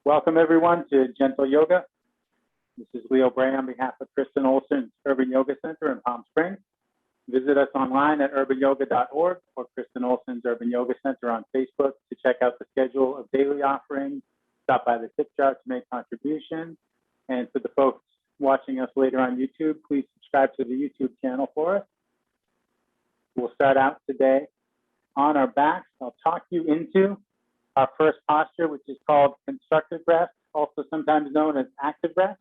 Welcome everyone to Gentle Yoga. This is Leo Bray on behalf of Kristen Olson's Urban Yoga Center in Palm Springs. Visit us online at urbanyoga.org or Kristen Olson's Urban Yoga Center on Facebook to check out the schedule of daily offerings. Stop by the tip jar to make contributions. And for the folks watching us later on YouTube, please subscribe to the YouTube channel for us. We'll start out today on our backs. I'll talk you into our first posture, which is called constructive rest, also sometimes known as active rest.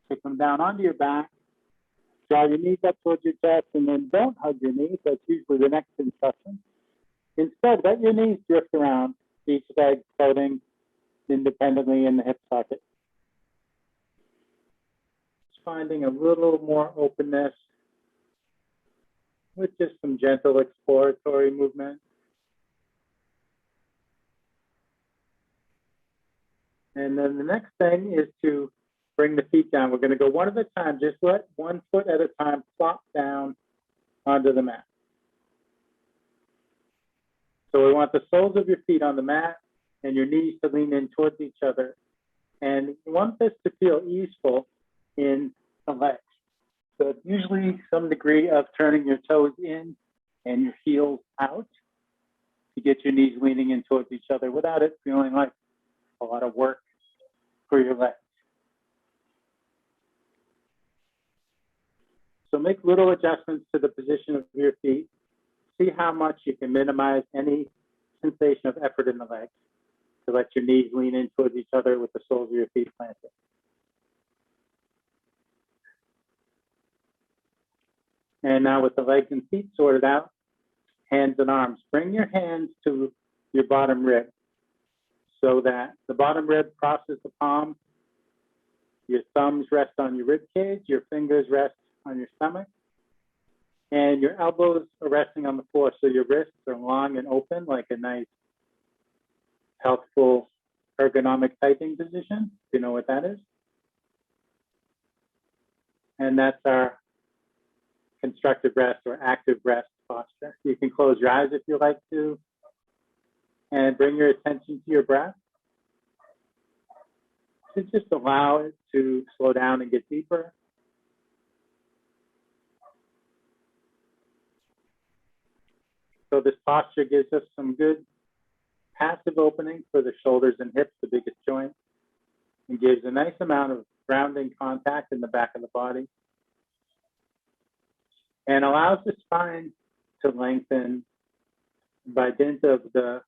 So come down onto your back, draw your knees up towards your chest, and then don't hug your knees. That's usually the next instruction. Instead, let your knees drift around, each leg floating independently in the hip socket. Just finding a little more openness with just some gentle exploratory movement. And then the next thing is to bring the feet down. We're going to go one at a time. Just let one foot at a time flop down onto the mat. So we want the soles of your feet on the mat and your knees to lean in towards each other. And you want this to feel easeful in the legs. So it's usually some degree of turning your toes in and your heels out to get your knees leaning in towards each other without it feeling like a lot of work for your legs. So make little adjustments to the position of your feet. See how much you can minimize any sensation of effort in the legs to let your knees lean in towards each other with the soles of your feet planted. And now with the legs and feet sorted out, hands and arms, bring your hands to your bottom rib so that the bottom rib crosses the palm, your thumbs rest on your rib cage, your fingers rest on your stomach, and your elbows are resting on the floor so your wrists are long and open like a nice, healthful, ergonomic typing position. Do you know what that is? And that's our constructive rest or active rest posture. You can close your eyes if you like to, and bring your attention to your breath. So just allow it to slow down and get deeper. So this posture gives us some good passive opening for the shoulders and hips, the biggest joint, and gives a nice amount of grounding contact in the back of the body, and allows the spine to lengthen by dint of the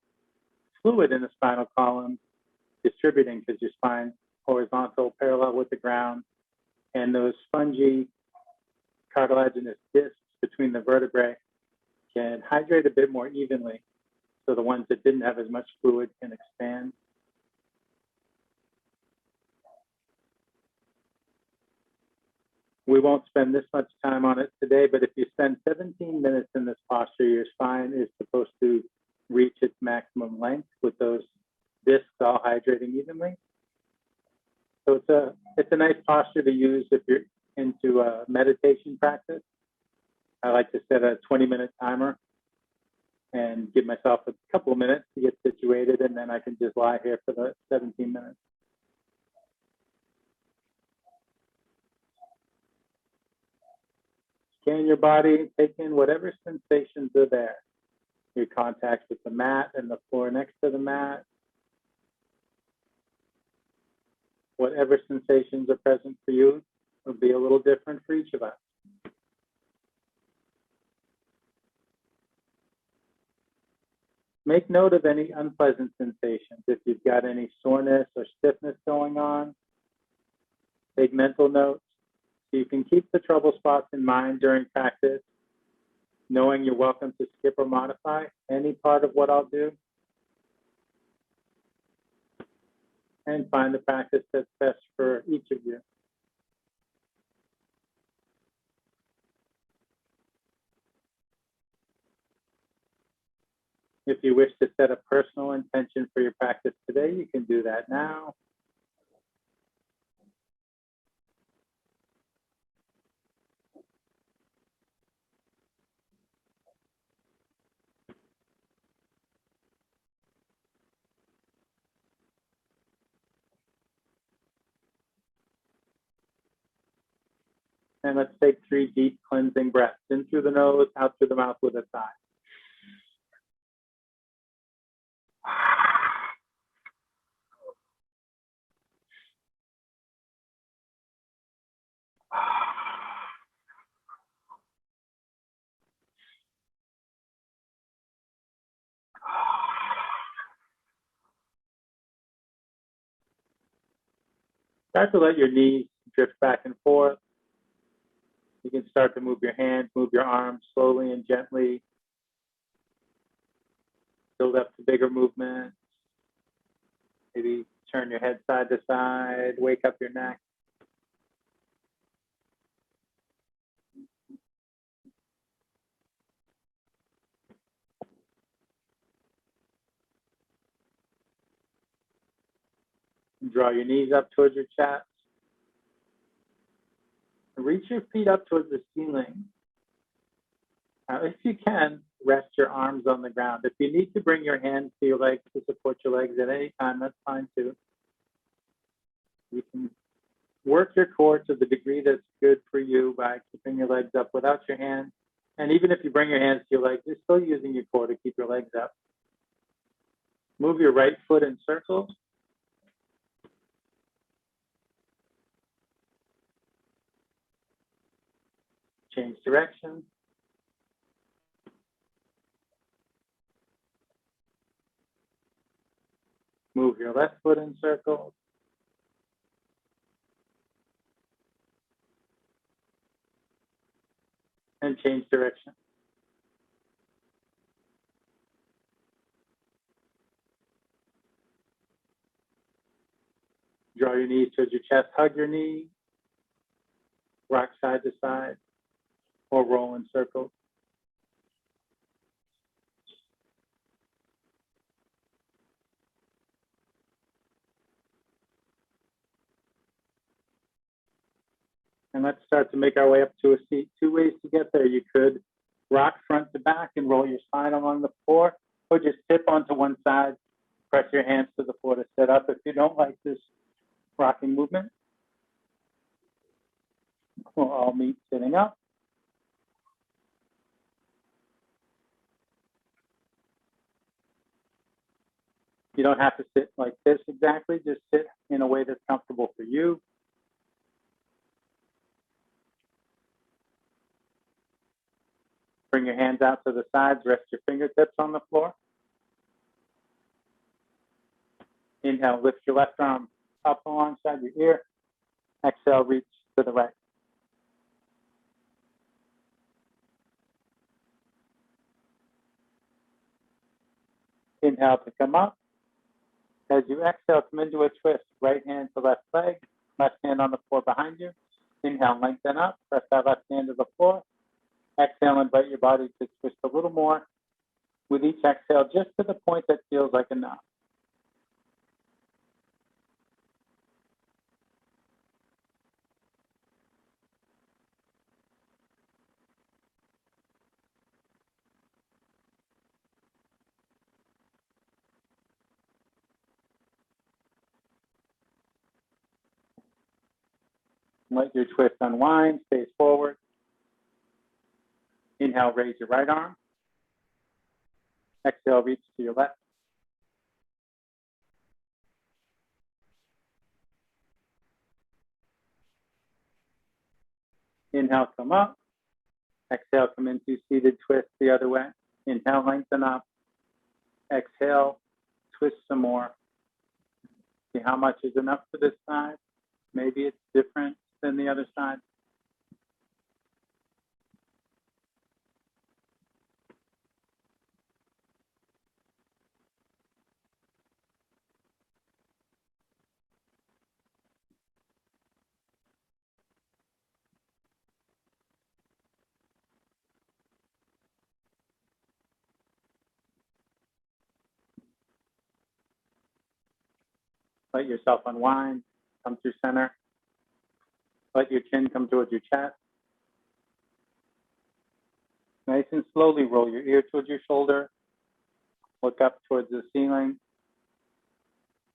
fluid in the spinal column distributing, because your spine's horizontal, parallel with the ground, and those spongy cartilaginous discs between the vertebrae can hydrate a bit more evenly, so the ones that didn't have as much fluid can expand. We won't spend this much time on it today, but if you spend 17 minutes in this posture, your spine is supposed to reach its maximum length with those discs all hydrating evenly. So it's a nice posture to use if you're into a meditation practice. I like to set a 20-minute timer and give myself a couple of minutes to get situated, and then I can just lie here for the 17 minutes. Scan your body, take in whatever sensations are there. Your contact with the mat and the floor next to the mat. Whatever sensations are present for you will be a little different for each of us. Make note of any unpleasant sensations. If you've got any soreness or stiffness going on, take mental notes. So you can keep the trouble spots in mind during practice, knowing you're welcome to skip or modify any part of what I'll do, and find the practice that's best for each of you. If you wish to set a personal intention for your practice today, you can do that now. And let's take 3 deep cleansing breaths, in through the nose, out through the mouth with a sigh. Start to let your knees drift back and forth. You can start to move your hands, move your arms slowly and gently. Build up to bigger movements. Maybe turn your head side to side, wake up your neck. Draw your knees up towards your chest. Reach your feet up towards the ceiling. Now, if you can, rest your arms on the ground. If you need to bring your hands to your legs to support your legs at any time, that's fine too. You can work your core to the degree that's good for you by keeping your legs up without your hands. And even if you bring your hands to your legs, you're still using your core to keep your legs up. Move your right foot in circles. Change direction. Move your left foot in circles. And change direction. Draw your knees towards your chest, hug your knee, rock side to side, or roll in circles. And let's start to make our way up to a seat. 2 ways to get there. You could rock front to back and roll your spine along the floor, or just tip onto one side, press your hands to the floor to sit up. If you don't like this rocking movement, we'll all meet sitting up. You don't have to sit like this exactly, just sit in a way that's comfortable for you. Bring your hands out to the sides, rest your fingertips on the floor. Inhale, lift your left arm up alongside your ear. Exhale, reach to the right. Inhale to come up. As you exhale, come into a twist. Right hand to left leg, left hand on the floor behind you. Inhale, lengthen up, press that left hand to the floor. Exhale, invite your body to twist a little more. With each exhale, just to the point that feels like enough. Let your twist unwind, face forward. Inhale, raise your right arm. Exhale, reach to your left. Inhale, come up. Exhale, come into seated twist the other way. Inhale, lengthen up. Exhale, twist some more. See how much is enough for this side. Maybe it's different than the other side. Let yourself unwind, come through center. Let your chin come towards your chest. Nice and slowly roll your ear towards your shoulder. Look up towards the ceiling.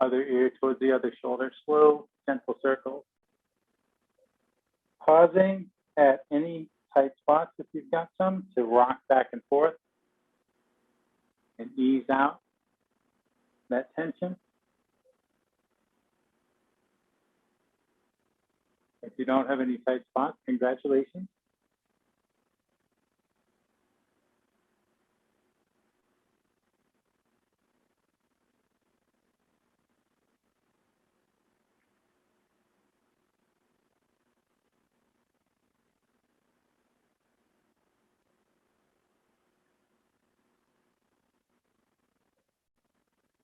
Other ear towards the other shoulder. Slow, gentle circles. Pausing at any tight spots, if you've got some, to rock back and forth and ease out that tension. If you don't have any tight spots, congratulations.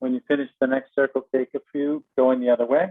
When you finish the next circle, take a few going the other way.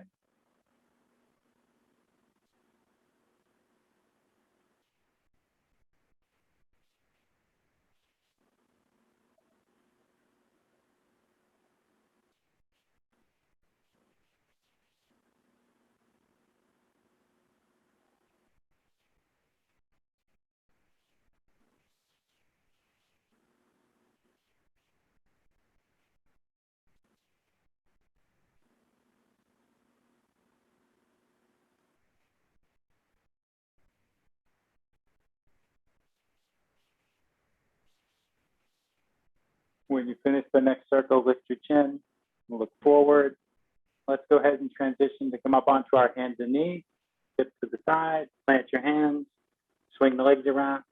When you finish the next circle, lift your chin, look forward. Let's go ahead and transition to come up onto our hands and knees, hips to the side, plant your hands, swing the legs around.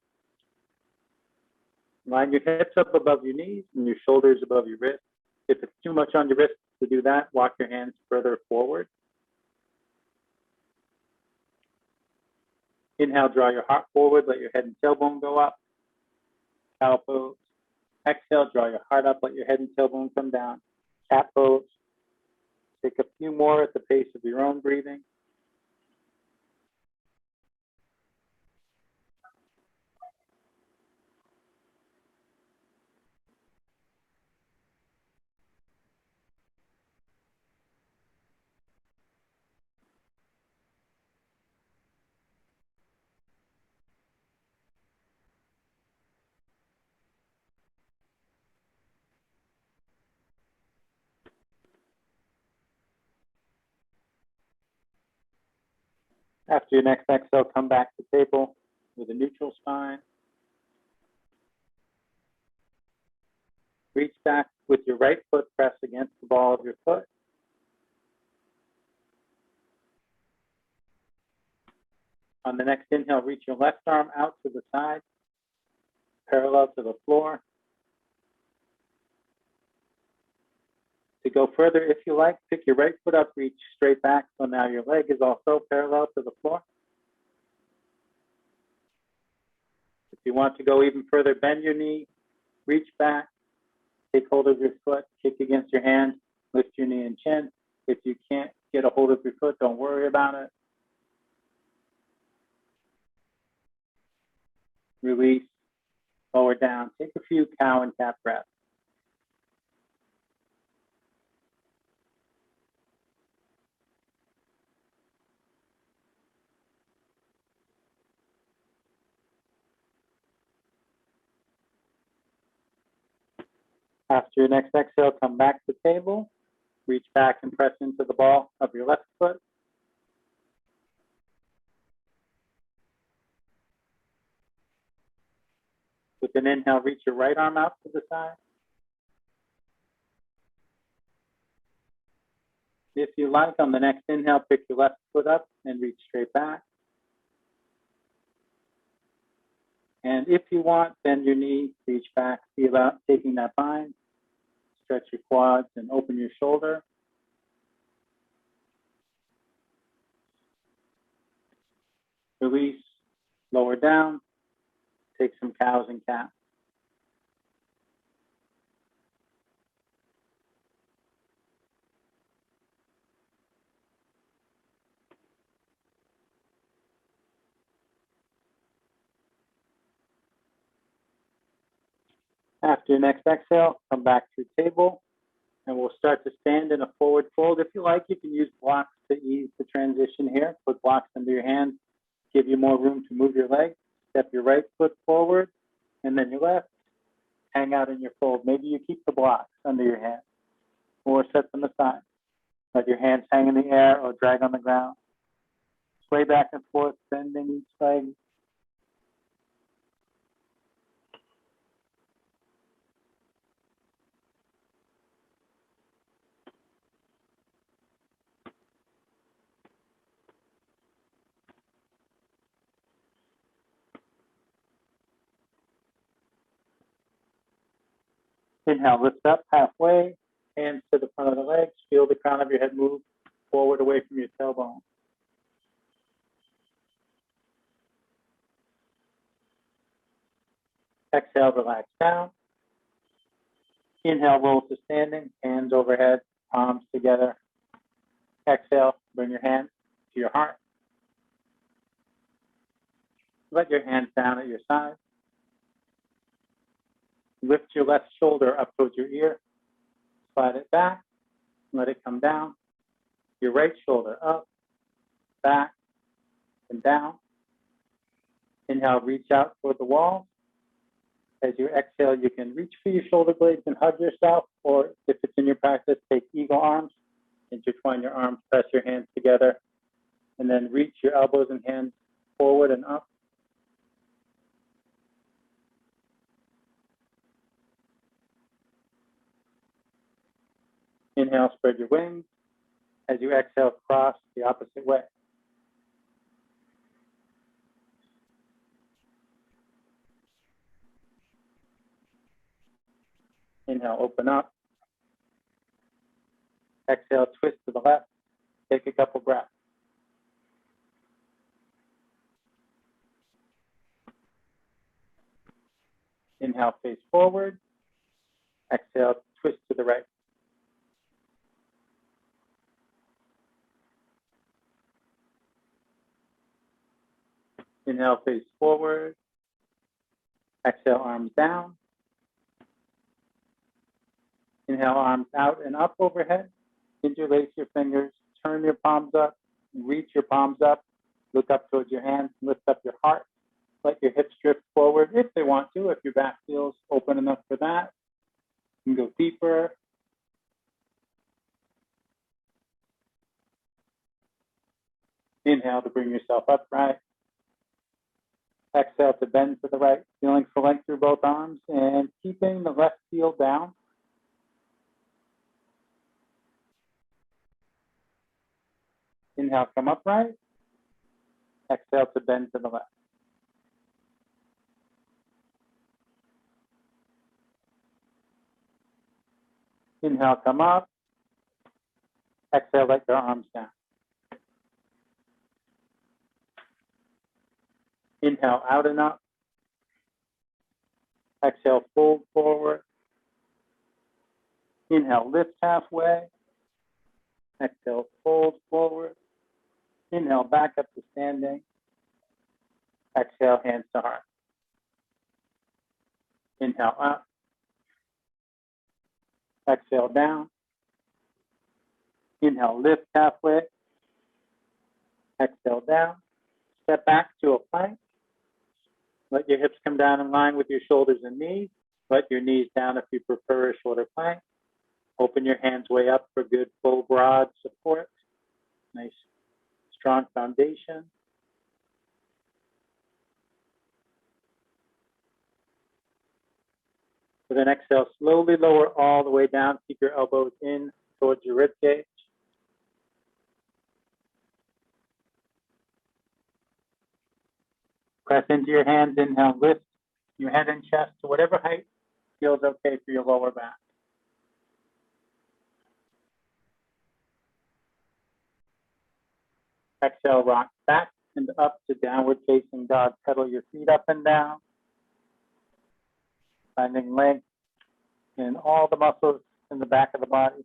Line your hips up above your knees and your shoulders above your wrists. If it's too much on your wrists to do that, walk your hands further forward. Inhale, draw your heart forward, let your head and tailbone go up. Cow pose. Exhale, draw your heart up, let your head and tailbone come down. Cat pose. Take a few more at the pace of your own breathing. After your next exhale, come back to table with a neutral spine. Reach back with your right foot, press against the ball of your foot. On the next inhale, reach your left arm out to the side, parallel to the floor. To go further, if you like, pick your right foot up, reach straight back, so now your leg is also parallel to the floor. If you want to go even further, bend your knee, reach back, take hold of your foot, kick against your hand, lift your knee and chin. If you can't get a hold of your foot, don't worry about it. Release, lower down. Take a few cow and cat breaths. After your next exhale, come back to table. Reach back and press into the ball of your left foot. With an inhale, reach your right arm out to the side. If you like, on the next inhale, pick your left foot up and reach straight back. And if you want, bend your knee, reach back, feel out taking that bind. Stretch your quads and open your shoulder. Release, lower down, take some cows and cats. After your next exhale, come back to table, and we'll start to stand in a forward fold. If you like, you can use blocks to ease the transition here. Put blocks under your hands, give you more room to move your legs. Step your right foot forward, and then your left. Hang out in your fold. Maybe you keep the blocks under your hands, or set them aside. Let your hands hang in the air or drag on the ground. Sway back and forth, bending each leg, Inhale, lift up halfway, hands to the front of the legs. Feel the crown of your head move forward away from your tailbone. Exhale, relax down. Inhale, roll to standing, hands overhead, palms together. Exhale, bring your hands to your heart. Let your hands down at your side. Lift your left shoulder up towards your ear. Slide it back. Let it come down. Your right shoulder up, back, and down. Inhale, reach out toward the wall. As you exhale, you can reach for your shoulder blades and hug yourself, or if it's in your practice, take eagle arms, intertwine your arms, press your hands together, and then reach your elbows and hands forward and up. Inhale, spread your wings. As you exhale, cross the opposite way. Inhale, open up. Exhale, twist to the left. Take a couple breaths. Inhale, face forward. Exhale, twist to the right. Inhale, face forward. Exhale, arms down. Inhale, arms out and up overhead. Interlace your fingers. Turn your palms up. Reach your palms up. Look up towards your hands. Lift up your heart. Let your hips drift forward if they want to, if your back feels open enough for that. You can go deeper. Inhale to bring yourself upright. Exhale to bend to the right, feeling for length through both arms and keeping the left heel down. Inhale, come upright. Exhale to bend to the left. Inhale, come up. Exhale, let your arms down. Inhale, out and up. Exhale, fold forward. Inhale, lift halfway. Exhale, fold forward. Inhale, back up to standing. Exhale, hands to heart. Inhale, up. Exhale, down. Inhale, lift halfway. Exhale, down. Step back to a plank. Let your hips come down in line with your shoulders and knees. Let your knees down if you prefer a shorter plank. Open your hands way up for good full broad support. Nice strong foundation. With an exhale, slowly lower all the way down. Keep your elbows in towards your rib cage. Press into your hands. Inhale, lift your head and chest to whatever height feels okay for your lower back. Exhale, rock back and up to downward facing dog. Pedal your feet up and down. Finding length in all the muscles in the back of the body.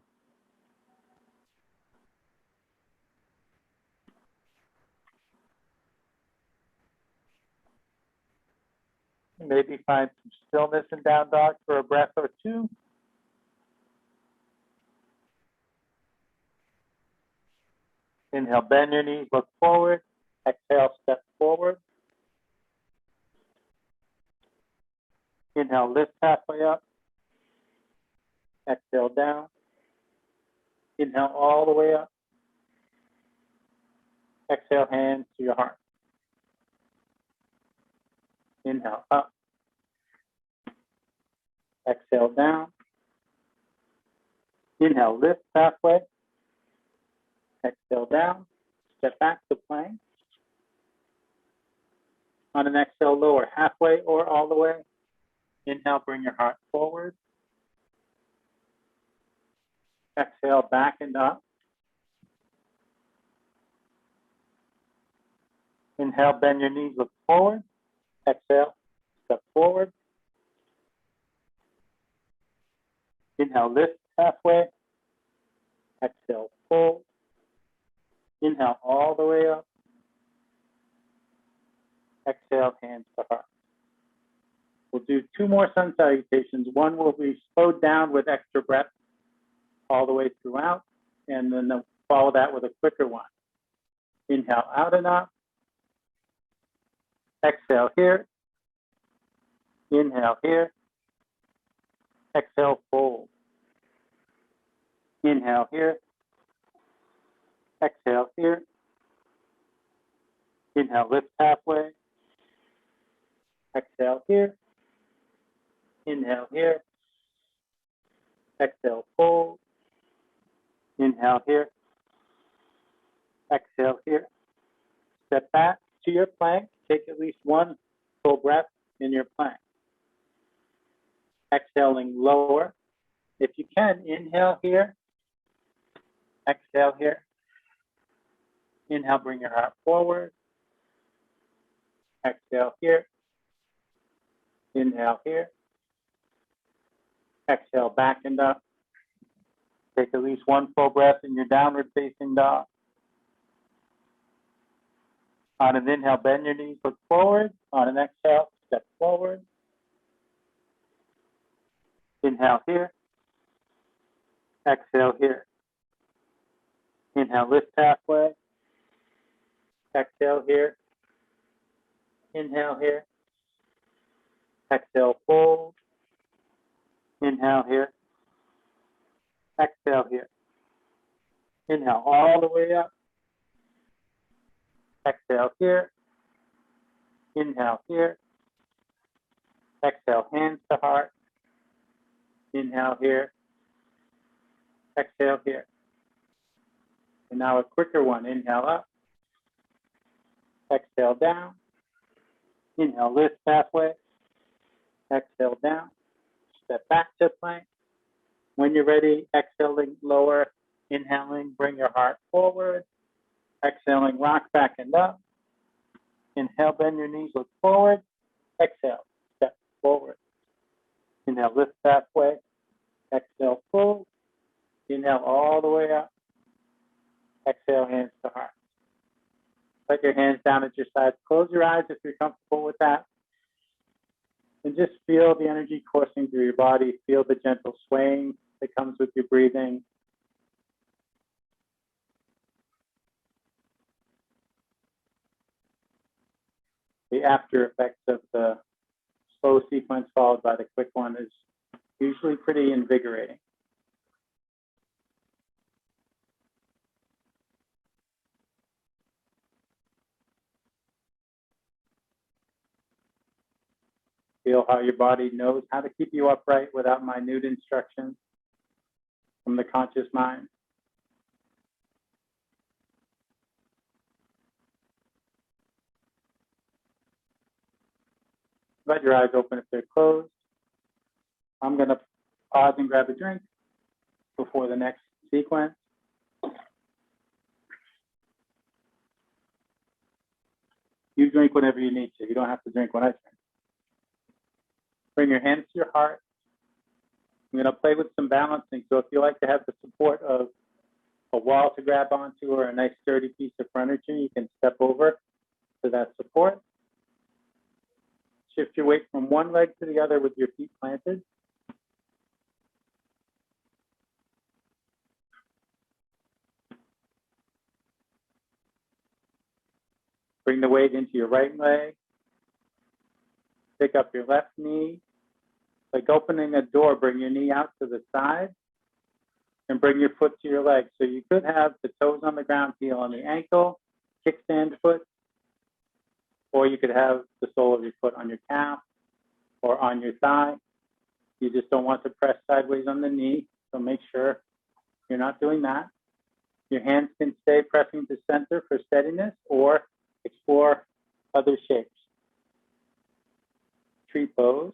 Maybe find some stillness in down dog for a breath or two. Inhale, bend your knees, look forward. Exhale, step forward. Inhale, lift halfway up. Exhale, down. Inhale, all the way up. Exhale, hands to your heart. Inhale, up. Exhale, down. Inhale, lift halfway. Exhale, down. Step back to plank. On an exhale, lower halfway or all the way. Inhale, bring your heart forward. Exhale, back and up. Inhale, bend your knees, look forward. Exhale, step forward. Inhale, lift halfway. Exhale, fold. Inhale all the way up. Exhale, hands to heart. We'll do 2 more sun salutations. One will be slowed down with extra breath all the way throughout, and then follow that with a quicker one. Inhale out and up. Exhale here. Inhale here. Exhale, fold. Inhale here. Exhale here. Inhale, lift halfway. Exhale here. Inhale here. Exhale, fold. Inhale here. Exhale here. Step back to your plank. Take at least 1 full breath in your plank. Exhaling lower. If you can, inhale here. Exhale here. Inhale, bring your heart forward. Exhale here. Inhale here. Exhale, back and up. Take at least 1 full breath in your downward facing dog. On an inhale, bend your knees, look forward. On an exhale, step forward. Inhale here. Exhale here. Inhale, lift halfway. Exhale here. Inhale here. Exhale, fold. Inhale here. Exhale here. Inhale all the way up. Exhale here. Inhale here. Exhale, hands to heart. Inhale here. Exhale here. And now a quicker one. Inhale up. Exhale down. Inhale, lift halfway. Exhale down. Step back to plank. When you're ready, exhaling lower. Inhaling, bring your heart forward. Exhaling, rock back and up. Inhale, bend your knees, look forward. Exhale, step forward. Inhale, lift halfway. Exhale, fold. Inhale all the way up. Exhale, hands to heart. Let your hands down at your sides. Close your eyes if you're comfortable with that. And just feel the energy coursing through your body. Feel the gentle swaying that comes with your breathing. The after effects of the slow sequence followed by the quick one is usually pretty invigorating. Feel how your body knows how to keep you upright without minute instructions from the conscious mind. Let your eyes open if they're closed. I'm going to pause and grab a drink before the next sequence. You drink whenever you need to. You don't have to drink when I drink. Bring your hands to your heart. I'm going to play with some balancing. So if you like to have the support of a wall to grab onto or a nice sturdy piece of furniture, you can step over to that support. Shift your weight from one leg to the other with your feet planted. Bring the weight into your right leg. Pick up your left knee. Like opening a door, bring your knee out to the side and bring your foot to your leg. So you could have the toes on the ground, heel on the ankle, kickstand foot, or you could have the sole of your foot on your calf or on your thigh. You just don't want to press sideways on the knee, so make sure you're not doing that. Your hands can stay pressing to center for steadiness or explore other shapes. Tree pose.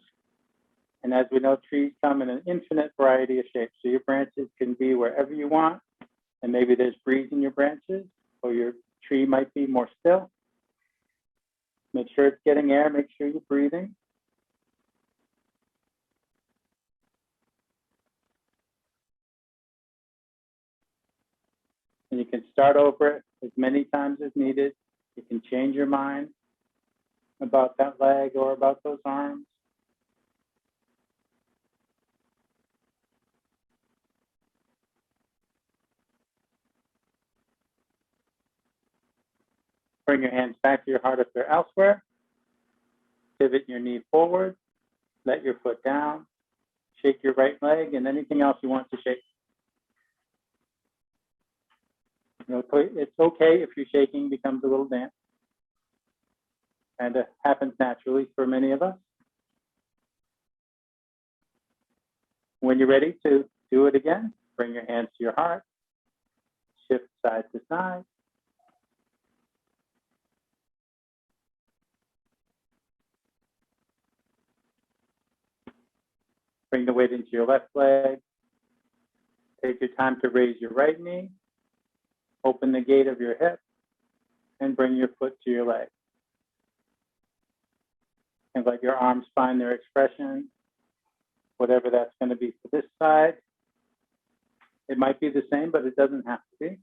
And as we know, trees come in an infinite variety of shapes. So your branches can be wherever you want. And maybe there's breeze in your branches, or your tree might be more still. Make sure it's getting air. Make sure you're breathing. And you can start over it as many times as needed. You can change your mind about that leg or about those arms. Bring your hands back to your heart if they're elsewhere. Pivot your knee forward. Let your foot down. Shake your right leg and anything else you want to shake. It's okay if your shaking becomes a little damp. And it happens naturally for many of us. When you're ready to do it again, bring your hands to your heart. Shift side to side. Bring the weight into your left leg. Take your time to raise your right knee. Open the gate of your hip and bring your foot to your leg. And let your arms find their expression, whatever that's going to be for this side. It might be the same, but it doesn't have to be.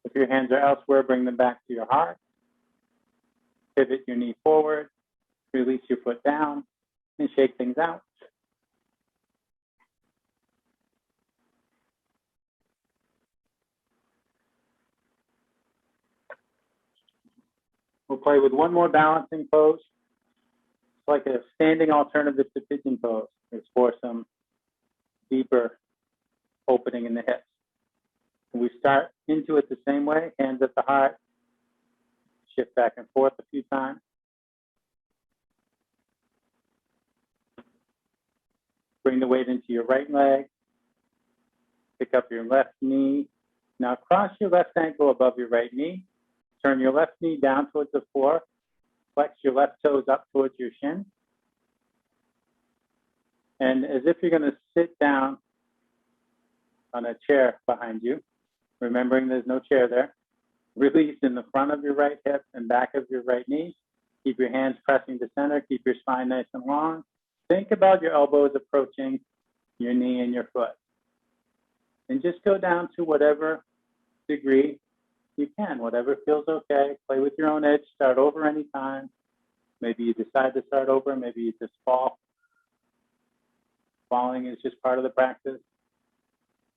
If your hands are elsewhere, bring them back to your heart. Pivot your knee forward. Release your foot down and shake things out. We'll play with one more balancing pose. It's like a standing alternative to pigeon pose. It's for some deeper opening in the hips. And we start into it the same way, hands at the heart. Shift back and forth a few times. Bring the weight into your right leg. Pick up your left knee. Now cross your left ankle above your right knee. Turn your left knee down towards the floor. Flex your left toes up towards your shin. And as if you're going to sit down on a chair behind you, remembering there's no chair there. Release in the front of your right hip and back of your right knee. Keep your hands pressing to center. Keep your spine nice and long. Think about your elbows approaching your knee and your foot. And just go down to whatever degree you can, whatever feels okay. Play with your own edge. Start over anytime. Maybe you decide to start over. Maybe you just fall. Falling is just part of the practice.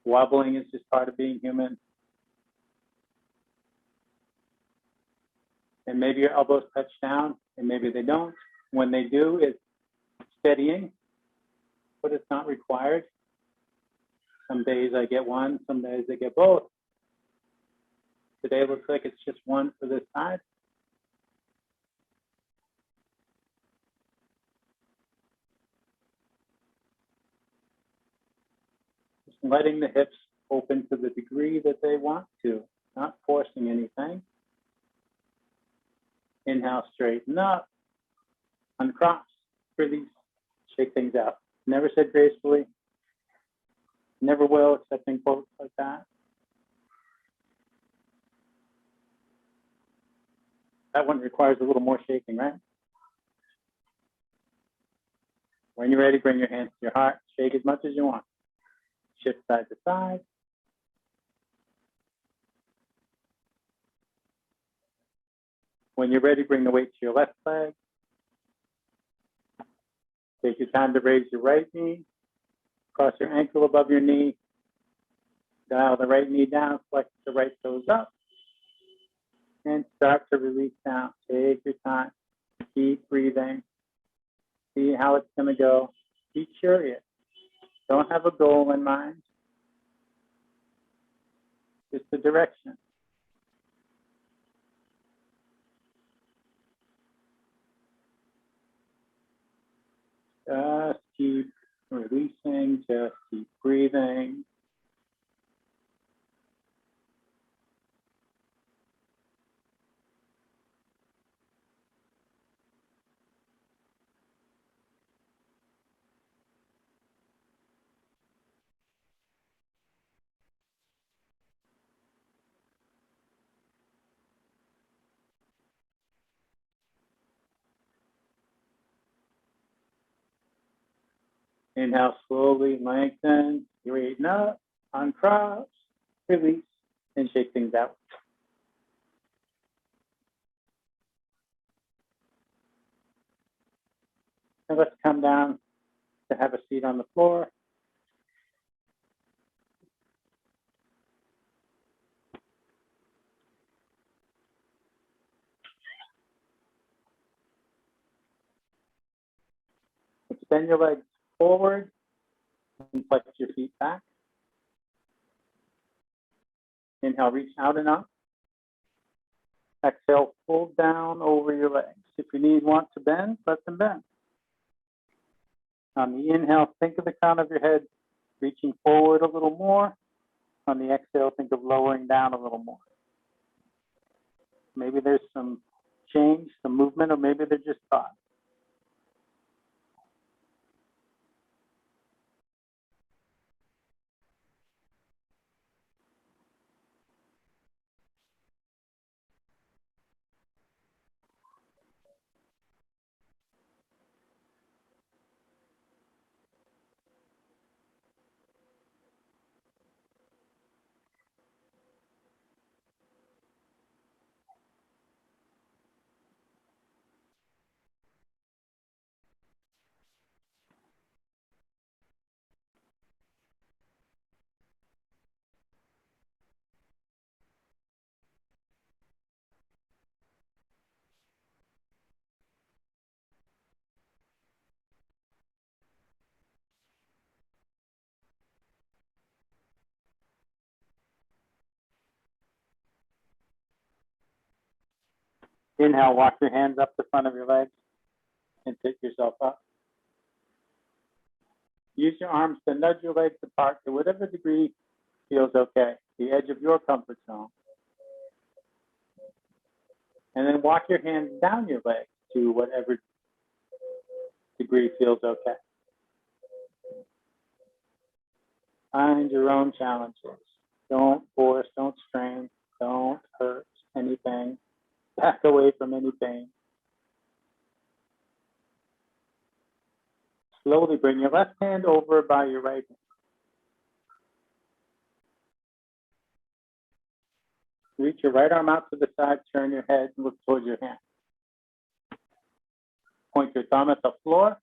Wobbling is just part of being human. And maybe your elbows touch down, and maybe they don't. When they do, it's steadying, but it's not required. Some days I get one, some days I get both. Today it looks like it's just one for this side. Just letting the hips open to the degree that they want to, not forcing anything. Inhale, straighten up, uncross, release, shake things out. Never said gracefully, never will, except in quotes like that. That one requires a little more shaking, right? When you're ready, bring your hands to your heart, shake as much as you want. Shift side to side. When you're ready, bring the weight to your left leg. Take your time to raise your right knee. Cross your ankle above your knee. Dial the right knee down, flex the right toes up. And start to release down. Take your time. Keep breathing. see how it's going to go. Be curious. Don't have a goal in mind. Just the direction. Just keep releasing, just keep breathing. Inhale, slowly lengthen, straighten up, uncross, release, and shake things out. And let's come down to have a seat on the floor. Extend your legs forward and flex your feet back. Inhale, reach out and up. Exhale, fold down over your legs. If your knees want to bend, let them bend. On the inhale, think of the crown of your head reaching forward a little more. On the exhale, think of lowering down a little more. Maybe there's some change, some movement, or maybe they're just thoughts. Inhale, walk your hands up the front of your legs and pick yourself up. Use your arms to nudge your legs apart to whatever degree feels okay, the edge of your comfort zone. And then walk your hands down your legs to whatever degree feels okay. Find your own challenges. Don't force, don't strain, don't hurt anything. Back away from any pain. Slowly bring your left hand over by your right hand. Reach your right arm out to the side, turn your head, and look towards your hand. Point your thumb at the floor,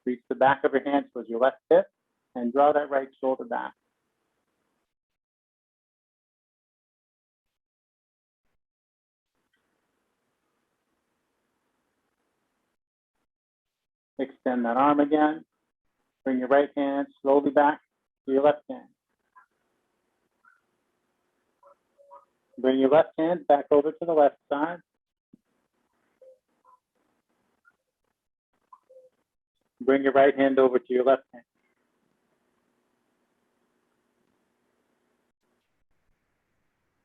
reach the back of your hand towards your left hip, and draw that right shoulder back. Extend that arm again. Bring your right hand slowly back to your left hand. Bring your left hand back over to the left side. Bring your right hand over to your left hand.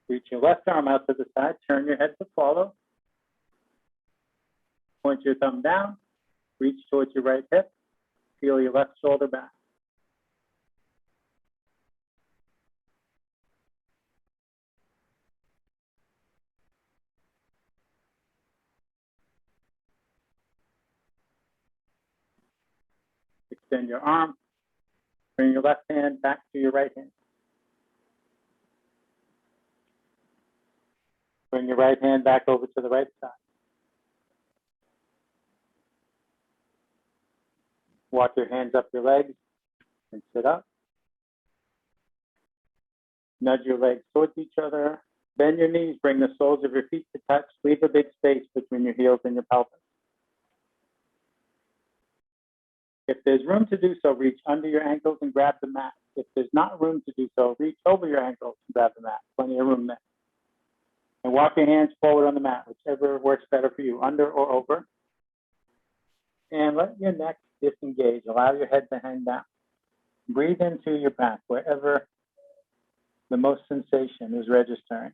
Reach your left arm out to the side, turn your head to follow. Point your thumb down, reach towards your right hip, feel your left shoulder back. Extend your arm, bring your left hand back to your right hand. Bring your right hand back over to the right side. Walk your hands up your legs and sit up. Nudge your legs towards each other. Bend your knees, bring the soles of your feet to touch. Leave a big space between your heels and your pelvis. If there's room to do so, reach under your ankles and grab the mat. If there's not room to do so, reach over your ankles and grab the mat. Plenty of room there. And walk your hands forward on the mat, whichever works better for you, under or over. And let your neck disengage. Allow your head to hang down. Breathe into your back, wherever the most sensation is registering.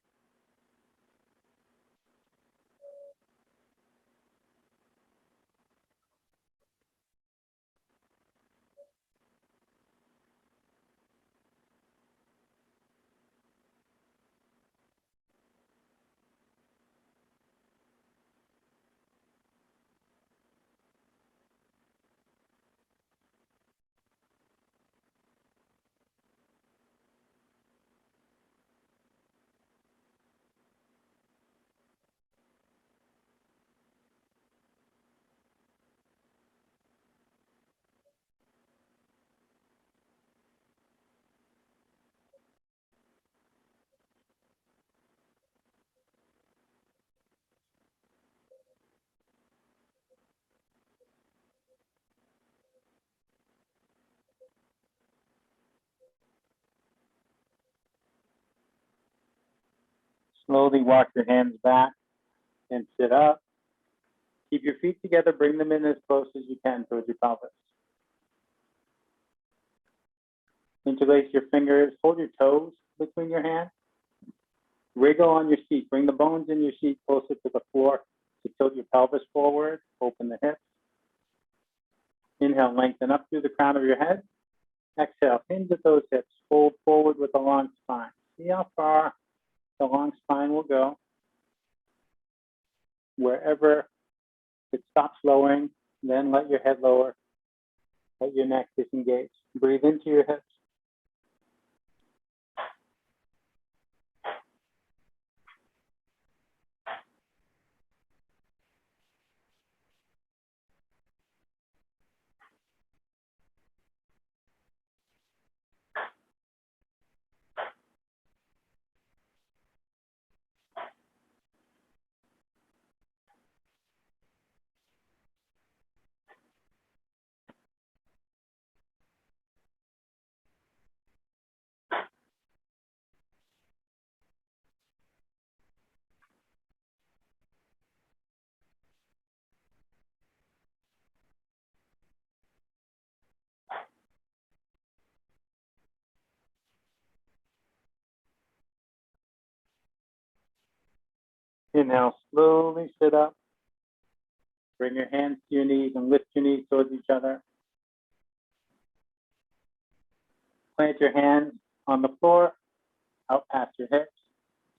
Slowly walk your hands back and sit up. Keep your feet together. Bring them in as close as you can towards your pelvis. Interlace your fingers. Hold your toes between your hands. Wriggle on your seat. Bring the bones in your seat closer to the floor to tilt your pelvis forward. Open the hips. Inhale, lengthen up through the crown of your head. Exhale, hinge at those hips. Fold forward with a long spine. See how far the long spine will go. Wherever it stops lowering, then let your head lower. Let your neck disengage. Breathe into your hips. Inhale, slowly sit up. Bring your hands to your knees and lift your knees towards each other. Plant your hands on the floor, out past your hips.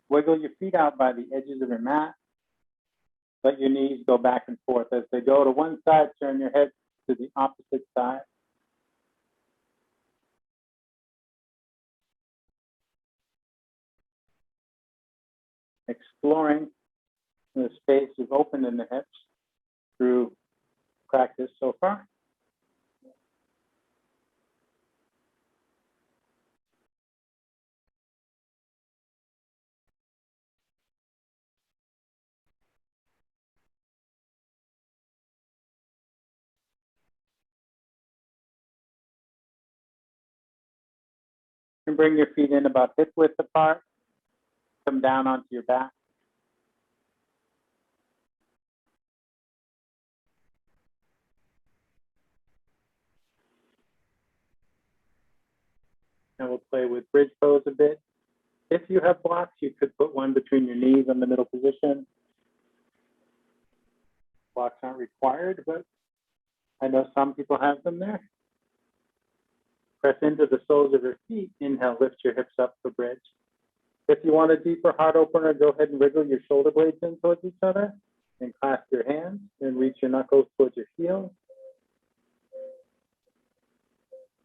Wiggle your feet out by the edges of your mat. Let your knees go back and forth. As they go to one side, turn your head to the opposite side. Exploring the space you've opened in the hips through practice so far. And bring your feet in about hip width apart. Come down onto your back. And we'll play with bridge pose a bit. If you have blocks, you could put one between your knees in the middle position. Blocks aren't required, but I know some people have them there. Press into the soles of your feet. Inhale, lift your hips up for bridge. If you want a deeper heart opener, go ahead and wiggle your shoulder blades in towards each other and clasp your hands and reach your knuckles towards your heels.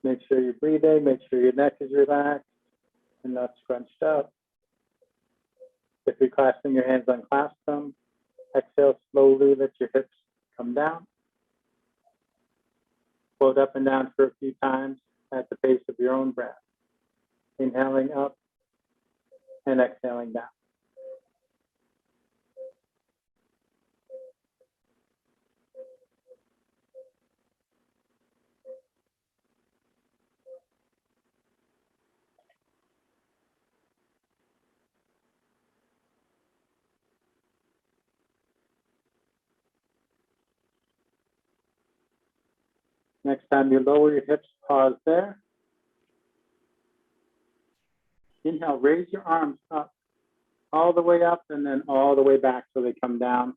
Make sure you're breathing. Make sure your neck is relaxed and not scrunched up. If you're clasping your hands, unclasp them. Exhale, slowly let your hips come down. Float up and down for a few times at the pace of your own breath. Inhaling up and exhaling down. Next time you lower your hips, pause there. Inhale, raise your arms up, all the way up, and then all the way back so they come down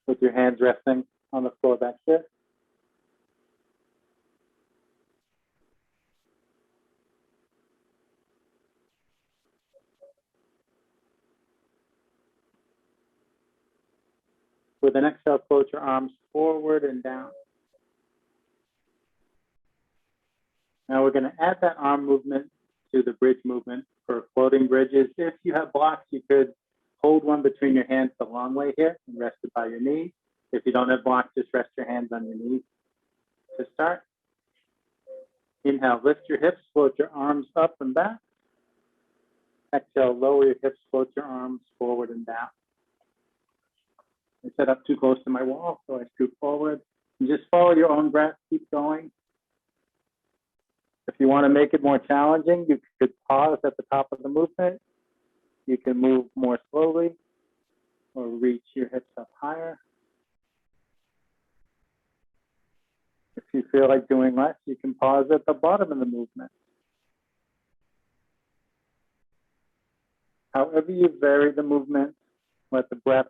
with your hands resting on the floor back here. With an exhale, float your arms forward and down. Now we're going to add that arm movement to the bridge movement for floating bridges. If you have blocks, you could hold one between your hands the long way here and rest it by your knee. If you don't have blocks, just rest your hands on your knees to start. Inhale, lift your hips, float your arms up and back. Exhale, lower your hips, float your arms forward and down. I set up too close to my wall, so I scoot forward. And just follow your own breath, keep going. If you want to make it more challenging, you could pause at the top of the movement. You can move more slowly or reach your hips up higher. If you feel like doing less, you can pause at the bottom of the movement. However you vary the movement, let the breath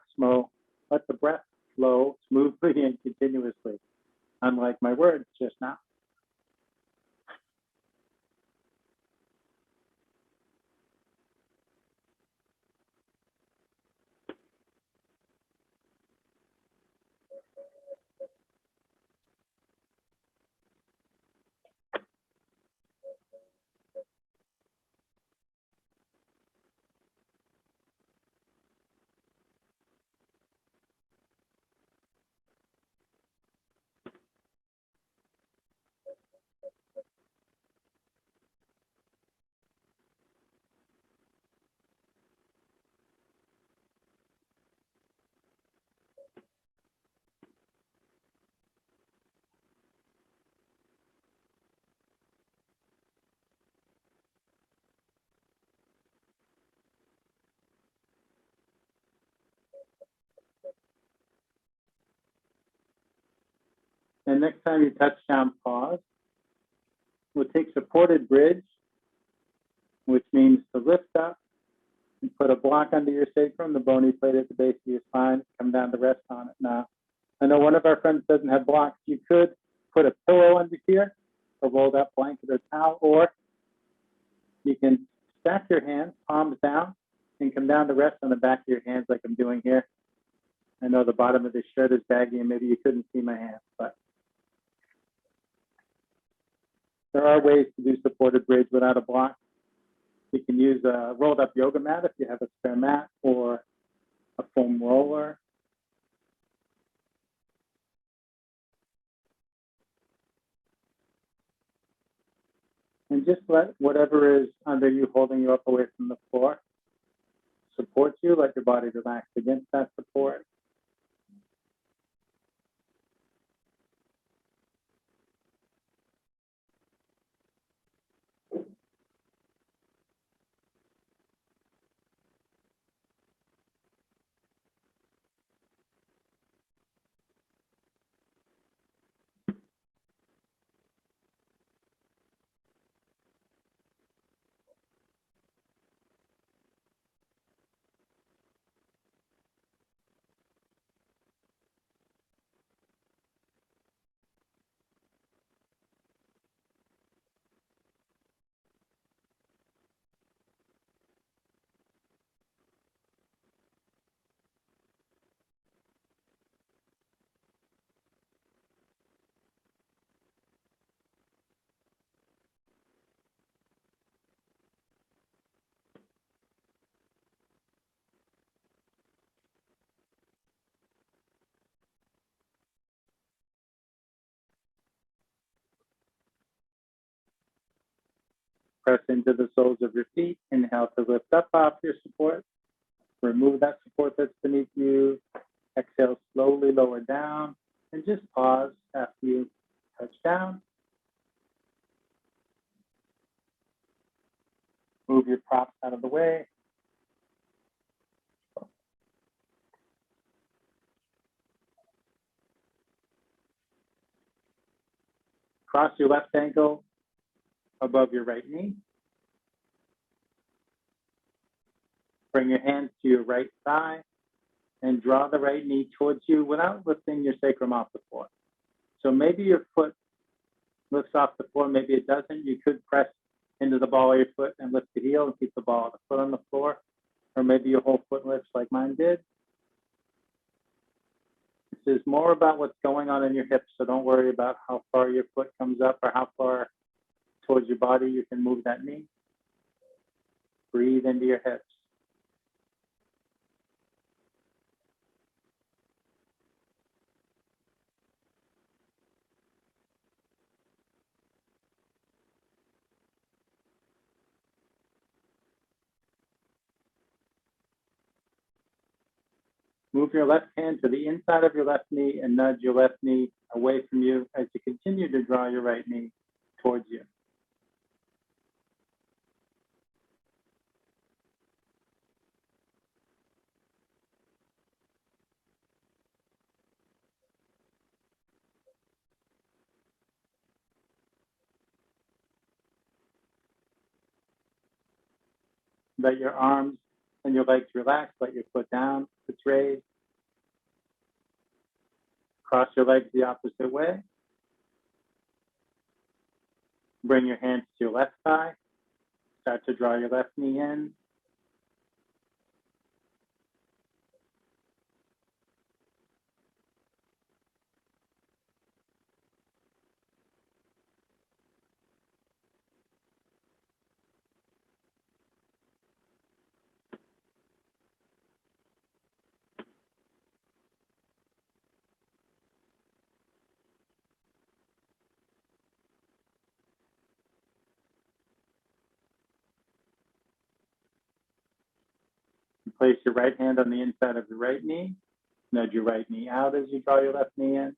flow smoothly and continuously, unlike my words just now. And next time you touch down, pause. We'll take supported bridge, which means to lift up and put a block under your sacrum, the bony plate at the base of your spine, come down to rest on it. Now, I know one of our friends doesn't have blocks. You could put a pillow under here, a rolled up blanket or towel, or you can stack your hands, palms down, and come down to rest on the back of your hands like I'm doing here. I know the bottom of this shirt is baggy and maybe you couldn't see my hands, but there are ways to do supported bridge without a block. You can use a rolled up yoga mat if you have a spare mat, or a foam roller. And just let whatever is under you holding you up away from the floor support you. Let your body relax against that support. Press into the soles of your feet. Inhale to lift up off your support. Remove that support that's beneath you. Exhale, slowly lower down. And just pause after you touch down. Move your props out of the way. Cross your left ankle above your right knee. Bring your hands to your right thigh and draw the right knee towards you without lifting your sacrum off the floor. So maybe your foot lifts off the floor, maybe it doesn't. You could press into the ball of your foot and lift the heel and keep the ball of the foot on the floor. Or maybe your whole foot lifts like mine did. This is more about what's going on in your hips, so don't worry about how far your foot comes up or how far towards your body you can move that knee. Breathe into your hips. Move your left hand to the inside of your left knee and nudge your left knee away from you as you continue to draw your right knee towards you. Let your arms and your legs relax. Let your foot down if it's raised. Cross your legs the opposite way. Bring your hands to your left thigh. Start to draw your left knee in. Place your right hand on the inside of your right knee. Nudge your right knee out as you draw your left knee in.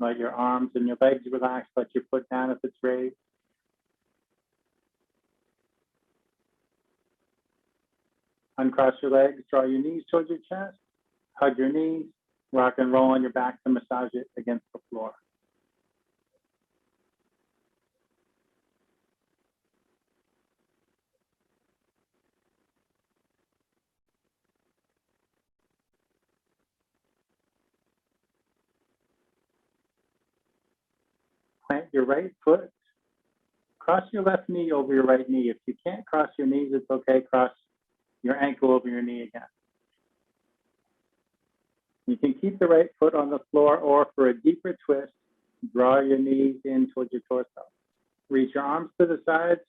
Let your arms and your legs relax. Let your foot down if it's raised. Uncross your legs. Draw your knees towards your chest. Hug your knees. Rock and roll on your back to massage it against the floor. Plant your right foot. Cross your left knee over your right knee. If you can't cross your knees, it's okay. Cross your ankle over your knee again. You can keep the right foot on the floor, or for a deeper twist, draw your knees in towards your torso. Reach your arms to the sides.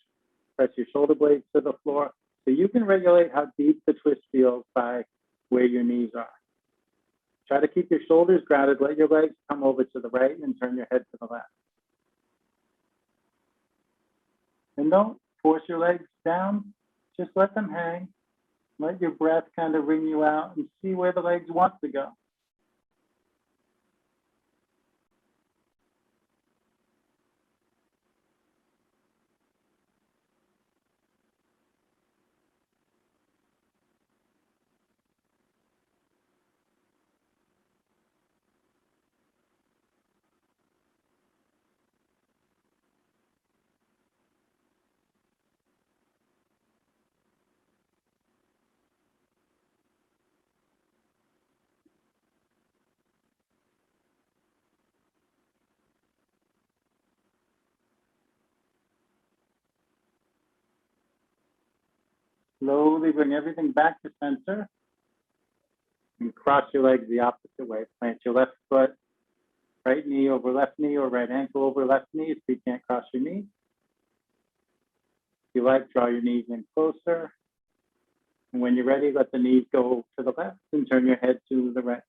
Press your shoulder blades to the floor so you can regulate how deep the twist feels by where your knees are. Try to keep your shoulders grounded. Let your legs come over to the right and turn your head to the left. And don't force your legs down. Just let them hang. Let your breath kind of wring you out and see where the legs want to go. Slowly bring everything back to center and cross your legs the opposite way. Plant your left foot, right knee over left knee, or right ankle over left knee if you can't cross your knees. If you like, draw your knees in closer. And when you're ready, let the knees go to the left and turn your head to the right.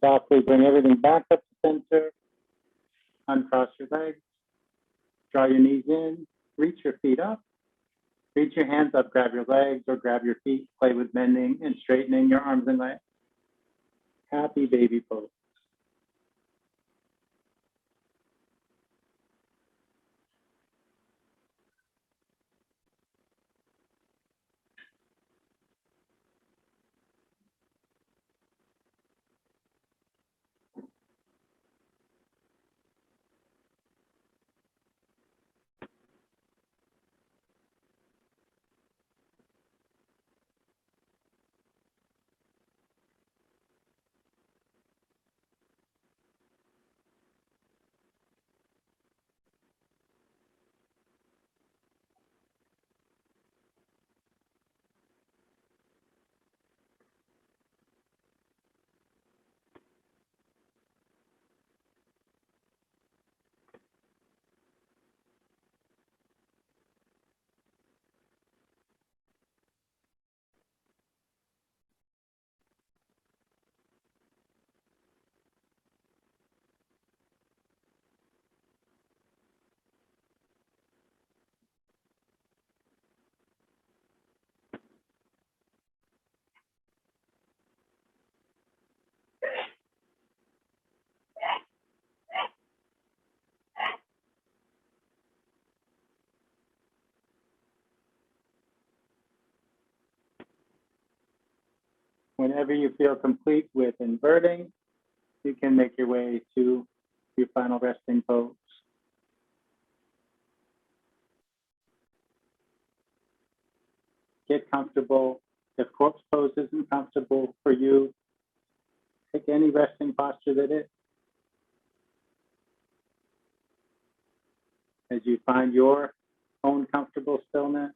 softly bring everything back up to center. Uncross your legs. Draw your knees in. Reach your feet up. Reach your hands up. Grab your legs or grab your feet. Play with bending and straightening your arms and legs. Happy baby pose. Whenever you feel complete with inverting, you can make your way to your final resting pose. Get comfortable. If corpse pose isn't comfortable for you, pick any resting posture that is. As you find your own comfortable stillness,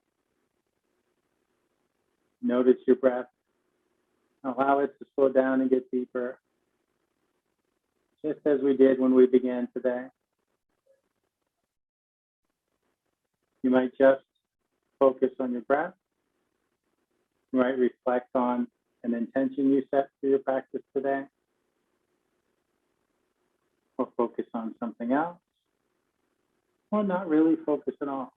notice your breath. Allow it to slow down and get deeper, just as we did when we began today. You might just focus on your breath. You might reflect on an intention you set for your practice today, or focus on something else, or not really focus at all.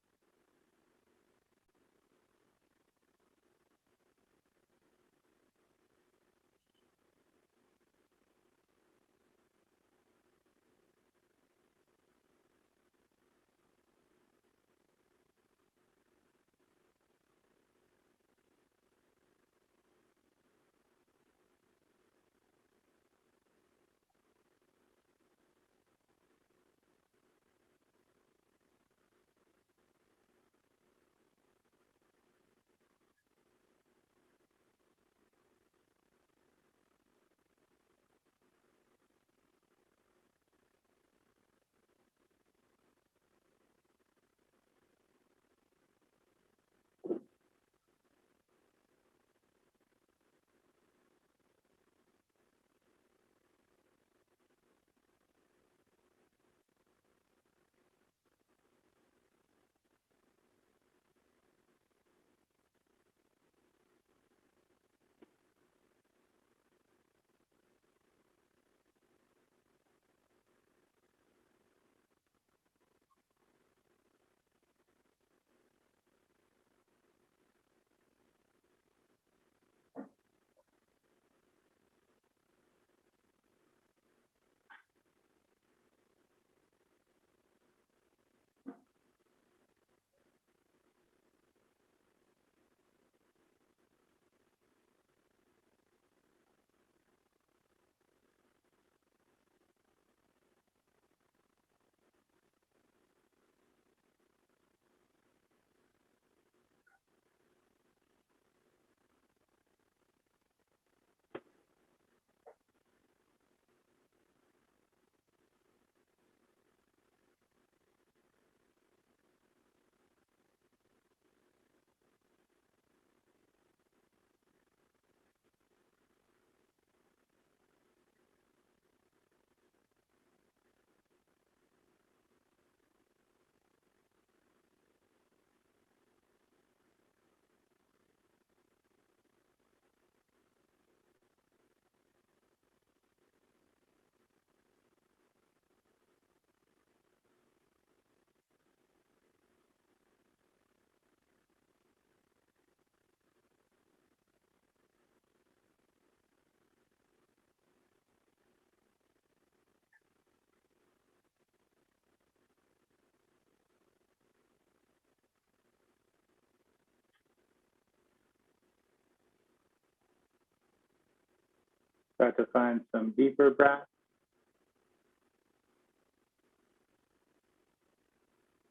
Start to find some deeper breaths.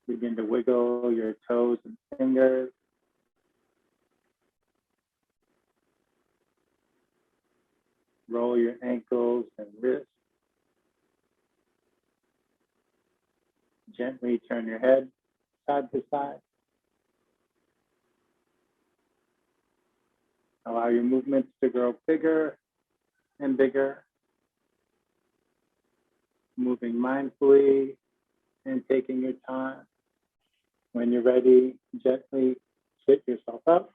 Begin to wiggle your toes and fingers. Roll your ankles and wrists. Gently turn your head side to side. Allow your movements to grow bigger and bigger, moving mindfully and taking your time. When you're ready, gently sit yourself up.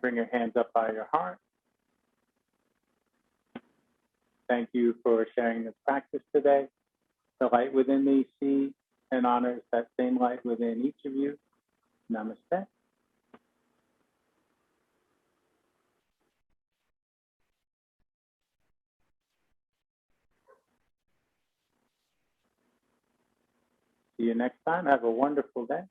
Bring your hands up by your heart. Thank you for sharing this practice today. The light within me sees and honors that same light within each of you. Namaste. See you next time. Have a wonderful day.